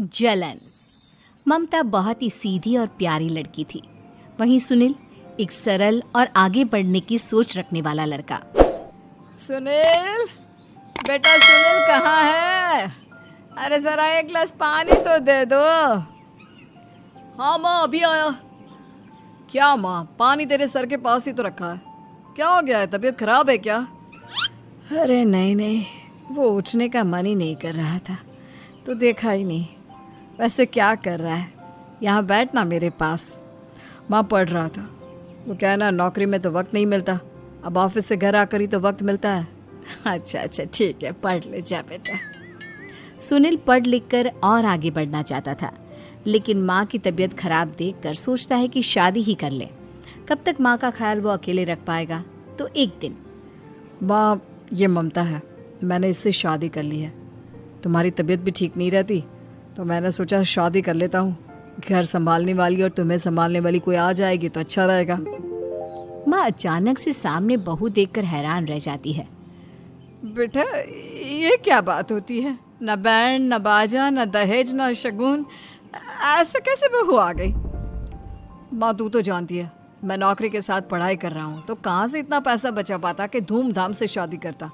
जलन। ममता बहुत ही सीधी और प्यारी लड़की थी, वहीं सुनील एक सरल और आगे बढ़ने की सोच रखने वाला लड़का। सुनील, बेटा सुनील कहाँ है? अरे जरा एक गिलास पानी तो दे दो। हाँ माँ, अभी आया। क्या माँ, पानी तेरे सर के पास ही तो रखा है, क्या हो गया है? तबीयत खराब है क्या? अरे नहीं नहीं, वो उठने का मन ही नहीं कर रहा था तो देखा ही नहीं। वैसे क्या कर रहा है? यहाँ बैठ ना मेरे पास। माँ पढ़ रहा था। वो क्या है ना, नौकरी में तो वक्त नहीं मिलता, अब ऑफिस से घर आकर ही तो वक्त मिलता है। अच्छा अच्छा ठीक है, पढ़ ले जा बेटा। सुनील पढ़ लिख कर और आगे बढ़ना चाहता था, लेकिन माँ की तबीयत खराब देखकर सोचता है कि शादी ही कर ले। कब तक माँ का ख्याल वो अकेले रख पाएगा? तो एक दिन, माँ ये ममता है, मैंने इससे शादी कर ली है। तुम्हारी तबीयत भी ठीक नहीं रहती तो मैंने सोचा शादी कर लेता हूँ। घर संभालने वाली और तुम्हें संभालने वाली कोई आ जाएगी तो अच्छा रहेगा। माँ अचानक से सामने बहू देखकर हैरान रह जाती है। बेटा ये क्या बात होती है? न बैंड, न बाजा, न दहेज, न शगुन, ऐसे कैसे बहू आ गई? माँ तू तो जानती है मैं नौकरी के साथ पढ़ाई कर रहा हूँ, तो कहाँ से इतना पैसा बचा पाता कि धूमधाम से शादी करता।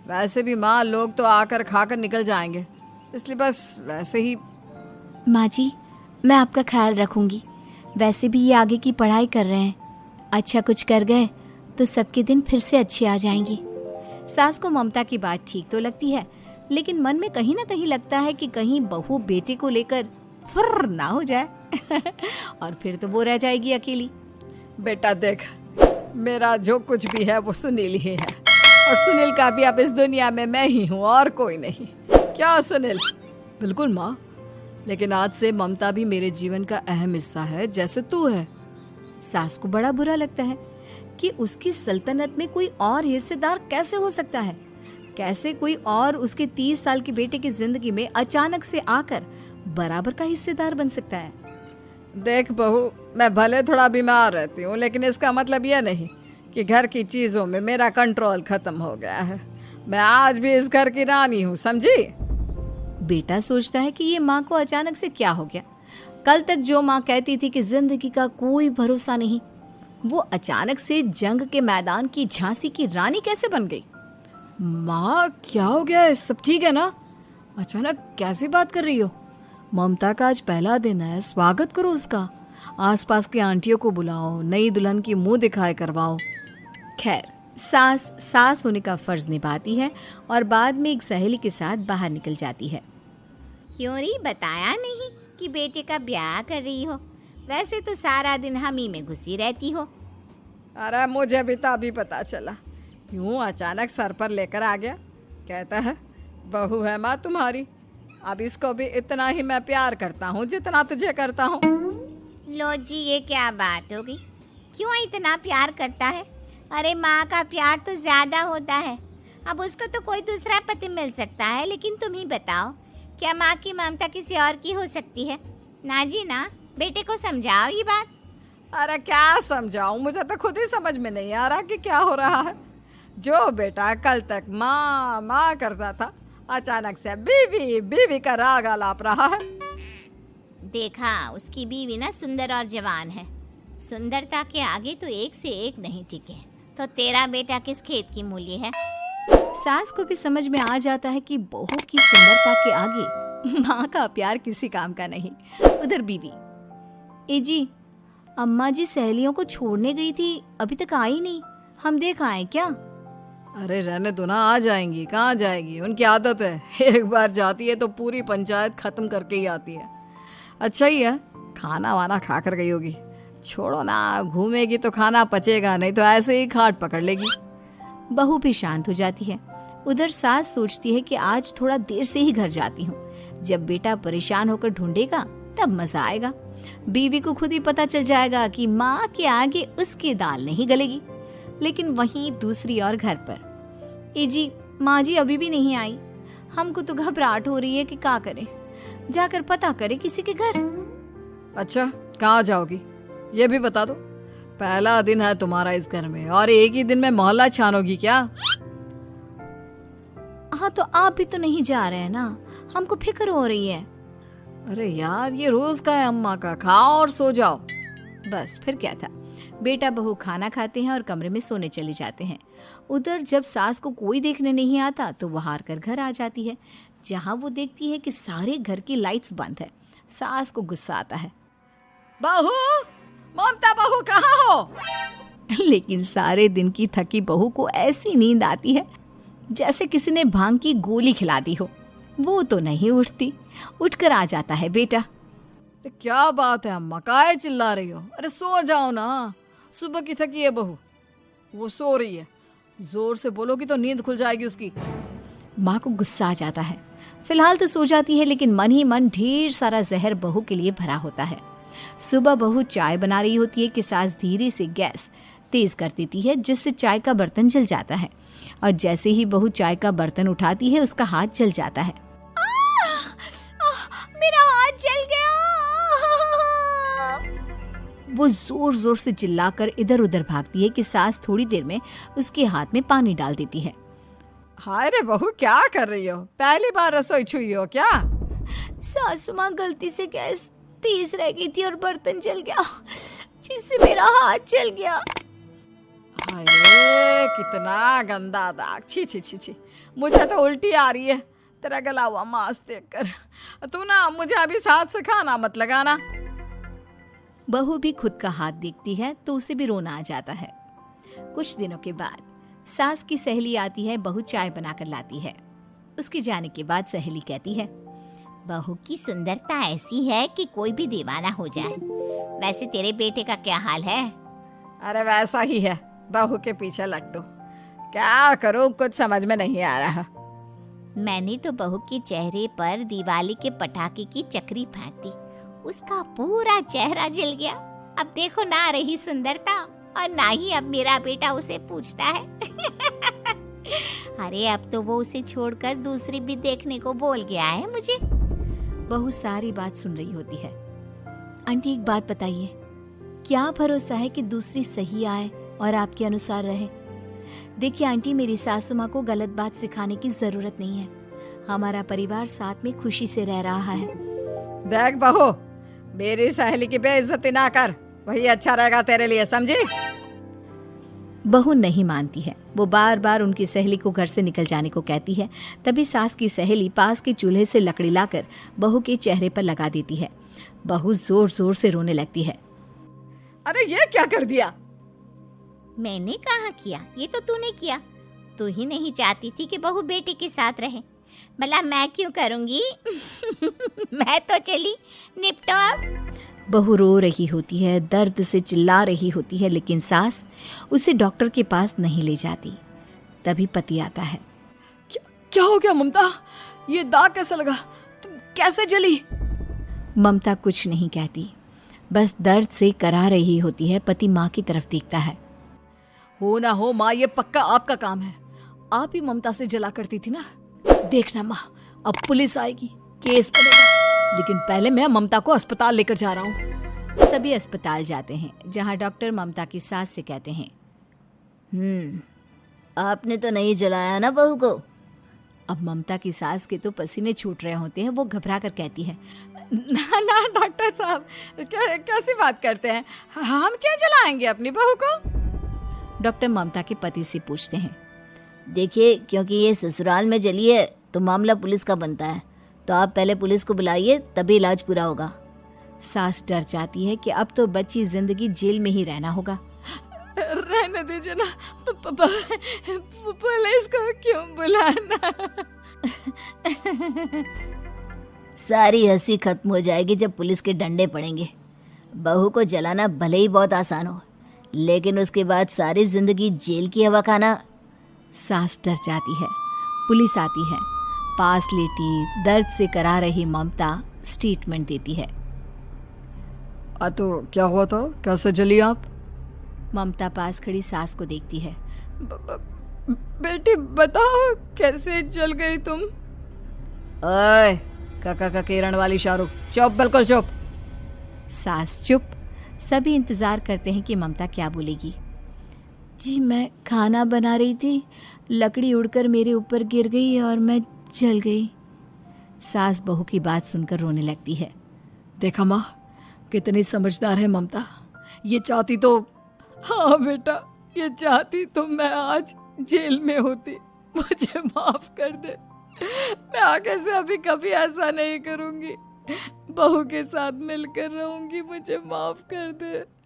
वैसे भी माँ, लोग तो आकर खाकर निकल जाएंगे, इसलिए बस वैसे ही। माँ जी, मैं आपका ख्याल रखूंगी। वैसे भी ये आगे की पढ़ाई कर रहे हैं, अच्छा कुछ कर गए तो सबके दिन फिर से अच्छे आ जाएंगी। सास को ममता की बात ठीक तो लगती है, लेकिन मन में कहीं ना कहीं लगता है कि कहीं बहू बेटे को लेकर फुर्र ना हो जाए और फिर तो वो रह जाएगी अकेली। बेटा देख, मेरा जो कुछ भी है वो सुनील ही है, और सुनील का भी अब इस दुनिया में मैं ही हूँ और कोई नहीं। क्या सुनील? बिल्कुल माँ, लेकिन आज से ममता भी मेरे जीवन का अहम हिस्सा है, जैसे तू है। सास को बड़ा बुरा लगता है कि उसकी सल्तनत में कोई और हिस्सेदार कैसे हो सकता है। कैसे कोई और उसके 30 साल के बेटे की जिंदगी में अचानक से आकर बराबर का हिस्सेदार बन सकता है। देख बहू, मैं भले थोड़ा बीमार रहती हूँ, लेकिन इसका मतलब यह नहीं कि घर की चीजों में मेरा कंट्रोल खत्म हो गया है। मैं आज भी इस घर की रानी हूँ, समझी? बेटा सोचता है कि ये माँ को अचानक से क्या हो गया। कल तक जो माँ कहती थी कि जिंदगी का कोई भरोसा नहीं, वो अचानक से जंग के मैदान की झांसी की रानी कैसे बन गई? माँ क्या हो गया है? सब ठीक है ना? अचानक कैसी बात कर रही हो? ममता का आज पहला दिन है, स्वागत करो उसका। आसपास की आंटियों को बुलाओ, नई दुल्हन की मुंह दिखाए करवाओ। खैर, सास होने का फर्ज निभाती है और बाद में एक सहेली के साथ बाहर निकल जाती है। क्यों री बताया नहीं कि बेटे का ब्याह कर रही हो? वैसे तो सारा दिन हम ही में घुसी रहती हो। अरे मुझे भी तो अभी पता चला, यूं अचानक सर पर लेकर आ गया। कहता है बहू है माँ तुम्हारी, अब इसको भी इतना ही मैं प्यार करता हूँ जितना तुझे करता हूँ। लो जी, ये क्या बात होगी? क्यों इतना प्यार करता है? अरे माँ का प्यार तो ज्यादा होता है। अब उसको तो कोई दूसरा पति मिल सकता है, लेकिन तुम ही बताओ, क्या माँ की ममता किसी और की हो सकती है? ना जी ना, बेटे को समझाओ ये बात। अरे क्या समझाऊं, मुझे तो खुद ही समझ में नहीं आ रहा कि क्या हो रहा है। जो बेटा कल तक माँ माँ करता था, अचानक से बीवी बीवी का राग आलाप रहा है। देखा, उसकी बीवी ना सुंदर और जवान है। सुंदरता के आगे तो एक से एक नहीं टिके, तो तेरा बेटा किस खेत की मूली है? सास को भी समझ में आ जाता है कि बहू की सुंदरता के आगे माँ का प्यार किसी काम का नहीं। उधर बीवी, ए जी, अम्मा जी सहेलियों को छोड़ने गई थी, अभी तक आई नहीं, हम देख आए क्या? अरे रहने दो ना, आ जाएंगी। कहाँ जाएगी, उनकी आदत है, एक बार जाती है तो पूरी पंचायत खत्म करके ही आती है। अच्छा ही है, खाना वाना खा कर गई होगी। छोड़ो ना, घूमेगी तो खाना पचेगा, नहीं तो ऐसे ही खाट पकड़ लेगी। बहू भी शांत हो जाती है। उधर सास सोचती है कि आज थोड़ा देर से ही घर जाती हूँ, जब बेटा परेशान होकर ढूंढेगा तब मजा आएगा। बीवी को खुद ही पता चल जाएगा कि माँ के आगे उसकी दाल नहीं गलेगी। लेकिन वहीं दूसरी ओर घर पर, ए जी, माँ जी अभी भी नहीं आई, हमको तो घबराहट हो रही है कि क्या करें, जाकर पता करें किसी के घर। अच्छा, कहाँ जाओगी ये भी बता दो। पहला दिन है तुम्हारा इस घर में और एक ही दिन में मोहल्ला छानोगी क्या? हाँ, तो आप भी तो नहीं जा रहे हैं ना, हमको फिक्र हो रही है। अरे यार, ये रोज का है अम्मा का, खाओ और सो जाओ। बस फिर क्या था, बेटा बहू खाना खाते हैं और कमरे में सोने चले जाते हैं। उधर जब सास को कोई देखने नहीं आता तो वो हार कर घर आ जाती है, जहाँ वो देखती है कि सारे घर की लाइट्स बंद है। सास को गुस्सा आता है, बहू, ममता बहू कहाँ हो? लेकिन सारे दिन की थकी बहू को ऐसी नींद आती है जैसे किसी ने भांग की गोली खिला दी हो। वो तो नहीं उठती। उठकर आ जाता है बेटा। अरे क्या बात है अम्मा, काहे चिल्ला रही हो? अरे सो जाओ ना, सुबह की थकी है बहू, वो सो रही है। जोर से बोलोगी तो नींद खुल जाएगी उसकी। माँ को गुस्सा आ जाता है। फिलहाल तो सो जाती है, लेकिन मन ही मन ढेर सारा जहर बहू के लिए भरा होता है। सुबह बहू चाय बना रही होती है कि सास धीरे से गैस तेज कर देती है, जिससे चाय का बर्तन जल जाता है। और जैसे ही बहू चाय का बर्तन उठाती है, उसका हाथ जल जाता है। मेरा हाथ जल गया। वो जोर जोर से चिल्लाकर इधर उधर भागती है कि सास थोड़ी देर में उसके हाथ में पानी डाल देती है। हाय रे बहू, क्या कर रही हो? पहली बार रसोई छुई हो क्या? सासू माँ गलती से गैस तेज रह गई थी और बर्तन जल गया, जिससे मेरा हाथ जल गया। हाय, कितना गंदा दाग। छी छी छी छी, मुझे तो उल्टी आ रही है तेरा गला हुआ मांस देखकर। तू ना मुझे अभी साथ से खाना मत लगाना। बहू भी खुद का हाथ देखती है तो उसे भी रोना आ जाता है। कुछ दिनों के बाद सास की सहेली आती है, बहू चाय बनाकर लाती है। उसके जाने के बाद सहेली कहती है, बहू की सुंदरता ऐसी है कि कोई भी दीवाना हो जाए। वैसे तेरे बेटे का क्या हाल है? अरे वैसा ही है, बहू के पीछे लट्टू। क्या करूं, कुछ समझ में नहीं आ रहा। मैंने तो बहू के चेहरे पर दिवाली के पटाखे की चक्री फेंक दी, उसका पूरा चेहरा जल गया। अब देखो ना रही सुंदरता, और ना ही अब मेरा बेटा उसे पूछता है। अरे अब तो वो उसे छोड़कर दूसरी भी देखने को बोल गया है मुझे। बहू सारी बात सुन रही होती है। आंटी एक बात बताइए, क्या भरोसा है कि दूसरी सही आए और आपके अनुसार रहे? देखिए आंटी, मेरी सासू माँ को गलत बात सिखाने की जरूरत नहीं है। हमारा परिवार साथ में खुशी से रह रहा है। देख बहू, मेरी सहेली की बेइज्जती ना कर, वही अच्छा रहेगा तेरे लिए, समझी? बहू नहीं मानती है। वो बार बार उनकी सहेली को घर से निकल जाने को कहती है। तभी सास की सहेली पास के चूल्हे से लकड़ी लाकर बहू के चेहरे पर लगा देती है। बहू जोर जोर से रोने लगती है। अरे ये क्या कर दिया? मैंने कहा किया, ये तो तूने किया। तू ही नहीं चाहती थी कि बहू बेटे के साथ रहे, भला मैं क्यों करूंगी? मैं तो चली, निपटो अब। बहू रो रही होती है, दर्द से चिल्ला रही होती है, लेकिन सास उसे डॉक्टर के पास नहीं ले जाती। तभी पति आता है। क्या हो गया ममता? ये दाग कैसे लगा? तुम कैसे जली? ममता कुछ नहीं कहती, बस दर्द से करा रही होती है। पति माँ की तरफ देखता है। हो ना हो माँ, ये पक्का आपका काम है। आप ही ममता से जला करती थी ना। देखना माँ, अब पुलिस आएगी, केस बनेगा, लेकिन पहले मैं ममता को अस्पताल लेकर जा रहा हूँ। सभी अस्पताल जाते हैं, जहाँ डॉक्टर ममता की सास से कहते हैं, आपने तो नहीं जलाया ना बहू को? अब ममता की सास के तो पसीने छूट रहे होते हैं। वो घबरा कर कहती है, ना ना डॉक्टर साहब, कैसी बात करते हैं? हम क्या जलाएंगे अपनी बहू को? डॉक्टर ममता के पति से पूछते हैं, देखिए, क्योंकि ये ससुराल में जली है तो मामला पुलिस का बनता है, तो आप पहले पुलिस को बुलाइए, तभी इलाज पूरा होगा। सास डर जाती है कि अब तो बच्ची जिंदगी जेल में ही रहना होगा। रहने दीजिए ना, पुलिस को क्यों बुलाना? सारी हंसी खत्म हो जाएगी जब पुलिस के डंडे पड़ेंगे। बहू को जलाना भले ही बहुत आसान हो, लेकिन उसके बाद सारी जिंदगी जेल की हवा खाना। सास डर जाती है। पुलिस आती है। पास लेटी दर्द से करा रही ममता स्टेटमेंट देती है। तो क्या हुआ था? कैसे जली आप? ममता पास खड़ी सास को देखती है। बेटी बताओ, कैसे जल गई तुम? ओए, काका का किरण वाली शाहरुख, चुप, बिल्कुल चुप। सास चुप। सभी इंतजार करते हैं कि ममता क्या बोलेगी। जी मैं खाना बना रही थी, लकड़ी उड़कर मेरे ऊपर गिर गई और मैं जल गई। सास बहू की बात सुनकर रोने लगती है। देखा माँ, कितनी समझदार है ममता। ये चाहती तो, हाँ बेटा, ये चाहती तो मैं आज जेल में होती। मुझे माफ कर दे। मैं आगे से अभी कभी ऐसा नहीं करूंगी। बहू के साथ मिलकर रहूंगी। मुझे माफ कर दे।